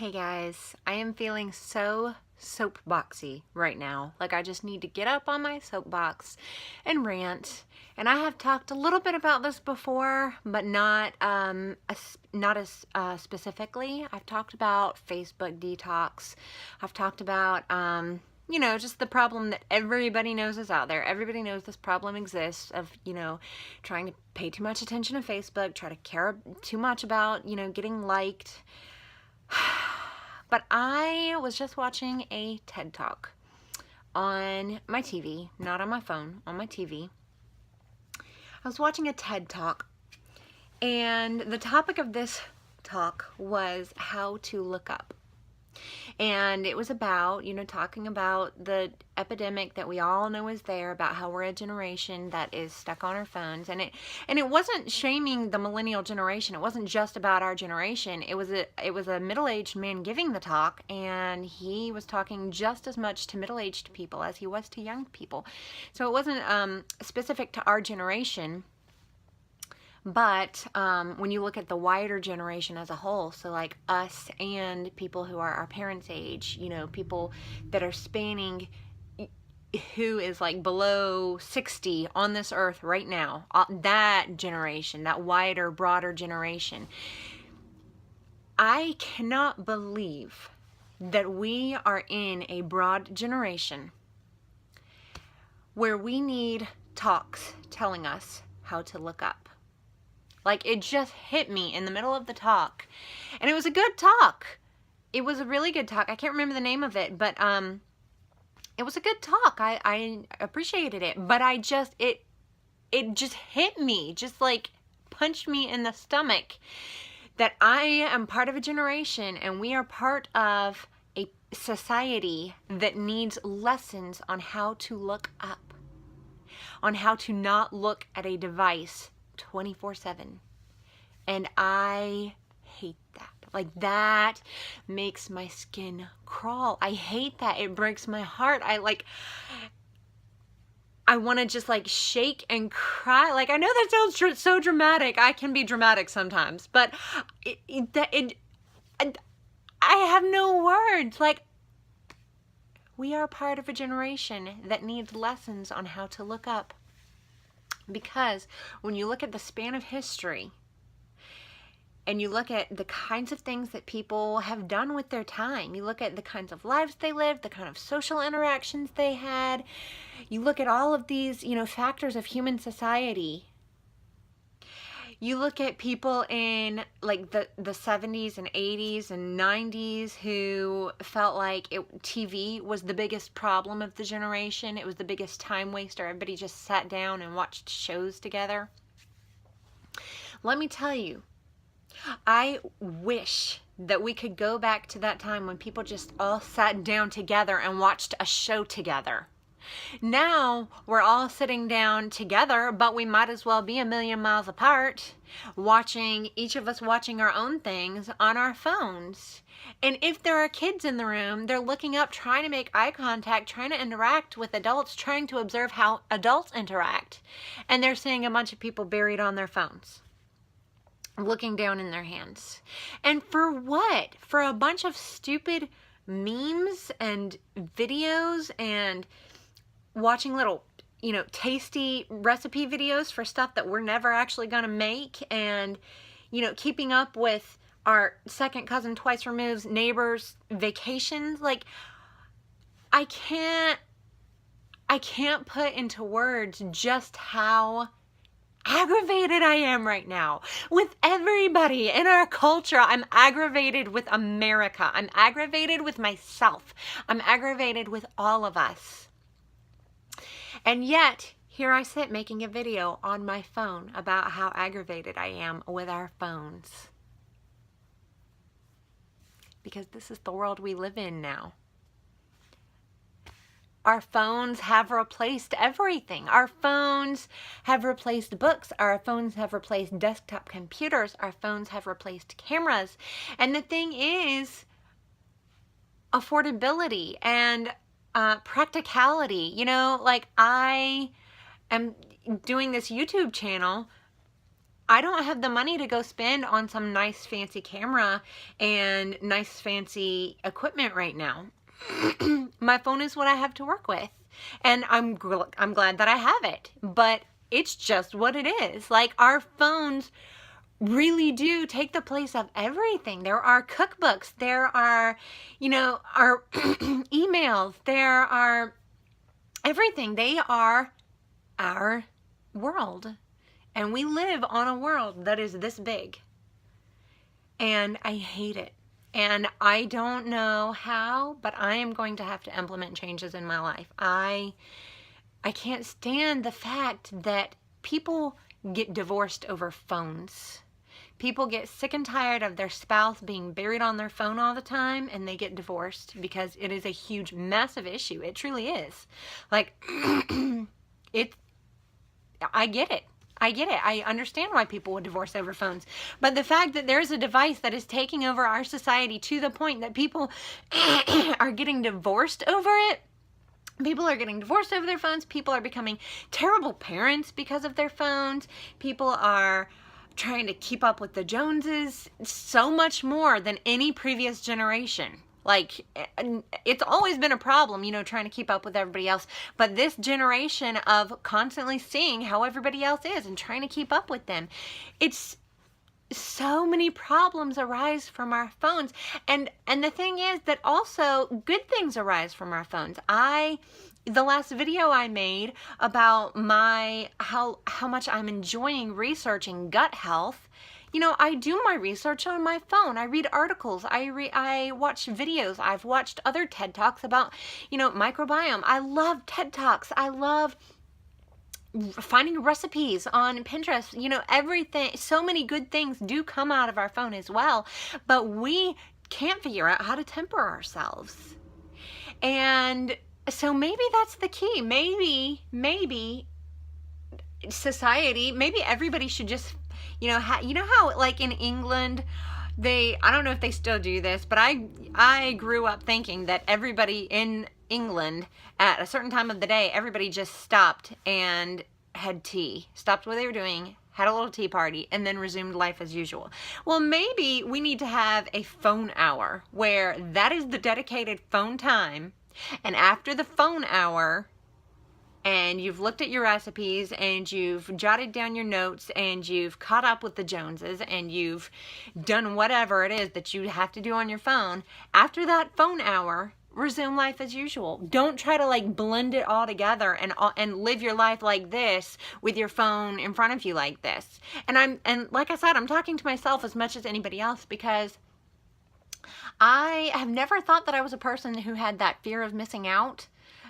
Hey guys, I am feeling so soapboxy right now. Like I just need to get up on my soapbox and rant. And I have talked a little bit about this before, but not as specifically. I've talked about Facebook detox. I've talked about just the problem that everybody knows is out there. Everybody knows this problem exists of, trying to pay too much attention to Facebook, try to care too much about, getting liked. But I was just watching a TED Talk on my TV, not on my phone, on my TV. I was watching a TED Talk, and the topic of this talk was how to look up. And it was about, talking about the epidemic that we all know is there, about how we're a generation that is stuck on our phones. And it wasn't shaming the millennial generation. It wasn't just about our generation. It was a middle-aged man giving the talk, and he was talking just as much to middle-aged people as he was to young people. So it wasn't specific to our generation. But when you look at the wider generation as a whole, so like us and people who are our parents' age, people that are spanning, who is like below 60 on this earth right now, that generation, that wider, broader generation, I cannot believe that we are in a broad generation where we need talks telling us how to look up. Like, it just hit me in the middle of the talk. And it was a good talk. It was a really good talk. I can't remember the name of it, but it was a good talk. I appreciated it. But it just hit me, just like punched me in the stomach, that I am part of a generation and we are part of a society that needs lessons on how to look up, on how to not look at a device 24/7. And I hate that. Like, that makes my skin crawl. I hate that. It breaks my heart. I want to just like shake and cry. Like, I know that sounds so dramatic. I can be dramatic sometimes, but I have no words. Like, we are part of a generation that needs lessons on how to look up. Because when you look at the span of history and you look at the kinds of things that people have done with their time, you look at the kinds of lives they lived, the kind of social interactions they had, you look at all of these, factors of human society. You look at people in like the 70s and 80s and 90s who felt like TV was the biggest problem of the generation. It was the biggest time waster. Everybody just sat down and watched shows together. Let me tell you, I wish that we could go back to that time when people just all sat down together and watched a show together. Now we're all sitting down together, but we might as well be a million miles apart, each of us watching our own things on our phones. And if there are kids in the room, they're looking up, trying to make eye contact, trying to interact with adults, trying to observe how adults interact. And they're seeing a bunch of people buried on their phones, looking down in their hands. And for what? For a bunch of stupid memes and videos and watching little, tasty recipe videos for stuff that we're never actually going to make, and, keeping up with our second cousin twice removed neighbors' vacations. Like, I can't put into words just how aggravated I am right now with everybody in our culture. I'm aggravated with America. I'm aggravated with myself. I'm aggravated with all of us. And yet, here I sit making a video on my phone about how aggravated I am with our phones. Because this is the world we live in now. Our phones have replaced everything. Our phones have replaced books. Our phones have replaced desktop computers. Our phones have replaced cameras. And the thing is, affordability and practicality. Like, I am doing this YouTube channel I don't have the money to go spend on some nice fancy camera and nice fancy equipment right now. My phone is what I have to work with, and I'm glad that I have it, but it's just what it is. Like, our phones really do take the place of everything. There are cookbooks, there are, our emails, there are everything. They are our world, and we live on a world that is this big, and I hate it. And I don't know how, but I am going to have to implement changes in my life. I can't stand the fact that people get divorced over phones. People get sick and tired of their spouse being buried on their phone all the time, and they get divorced because it is a huge, massive issue. It truly is. Like, I get it. I understand why people would divorce over phones. But the fact that there's a device that is taking over our society to the point that people are getting divorced over it. People are getting divorced over their phones. People are becoming terrible parents because of their phones. People are trying to keep up with the Joneses so much more than any previous generation. Like, it's always been a problem, trying to keep up with everybody else. But this generation of constantly seeing how everybody else is and trying to keep up with them, it's so many problems arise from our phones. And the thing is that also good things arise from our phones. The last video I made about how much I'm enjoying researching gut health, I do my research on my phone. I read articles. I watch videos. I've watched other TED Talks about, microbiome. I love TED Talks. I love finding recipes on Pinterest. Everything. So many good things do come out of our phone as well, but we can't figure out how to temper ourselves. And so maybe that's the key. Maybe society, maybe everybody should just, how like in England, I don't know if they still do this, but I grew up thinking that everybody in England at a certain time of the day, everybody just stopped and had tea, stopped what they were doing, had a little tea party, and then resumed life as usual. Well, maybe we need to have a phone hour where that is the dedicated phone time. And after the phone hour, and you've looked at your recipes, and you've jotted down your notes, and you've caught up with the Joneses, and you've done whatever it is that you have to do on your phone, after that phone hour, resume life as usual. Don't try to like blend it all together and live your life like this with your phone in front of you like this. And like I said, I'm talking to myself as much as anybody else, because I have never thought that I was a person who had that fear of missing out,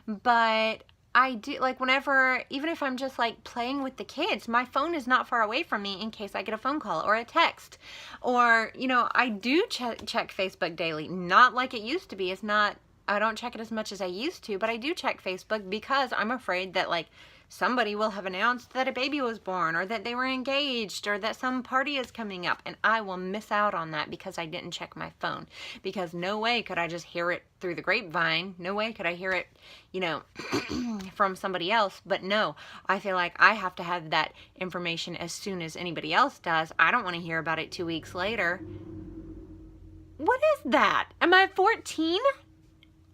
but I do, like, whenever, even if I'm just like playing with the kids, my phone is not far away from me in case I get a phone call or a text. Or, I do check Facebook daily. Not like it used to be. I don't check it as much as I used to, but I do check Facebook because I'm afraid that like somebody will have announced that a baby was born, or that they were engaged, or that some party is coming up, and I will miss out on that because I didn't check my phone. Because no way could I just hear it through the grapevine. No way could I hear it, from somebody else. But no, I feel like I have to have that information as soon as anybody else does. I don't want to hear about it 2 weeks later. What is that? Am I 14?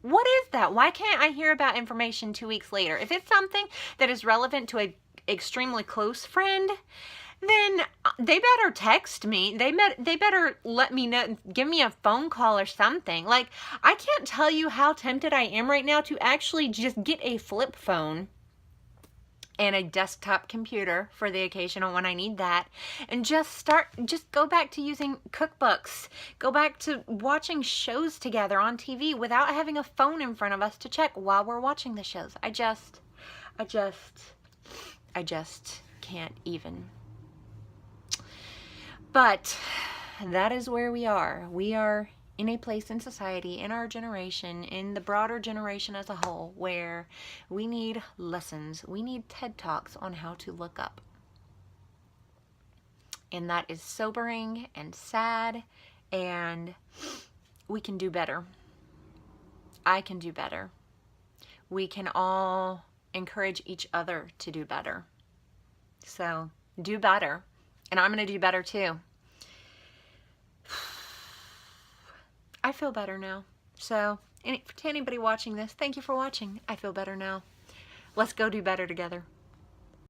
What is that? Why can't I hear about information 2 weeks later? If it's something that is relevant to an extremely close friend, then they better text me. They better let me know, give me a phone call or something. Like, I can't tell you how tempted I am right now to actually just get a flip phone and a desktop computer for the occasional when I need that, and just go back to using cookbooks, go back to watching shows together on TV without having a phone in front of us to check while we're watching the shows. I just can't even. But that is where we are. We are in a place in society, in our generation, in the broader generation as a whole, where we need lessons. We need TED Talks on how to look up. And that is sobering and sad, and we can do better. I can do better. We can all encourage each other to do better. So do better. And I'm going to do better too. I feel better now. So, to anybody watching this, thank you for watching. I feel better now. Let's go do better together.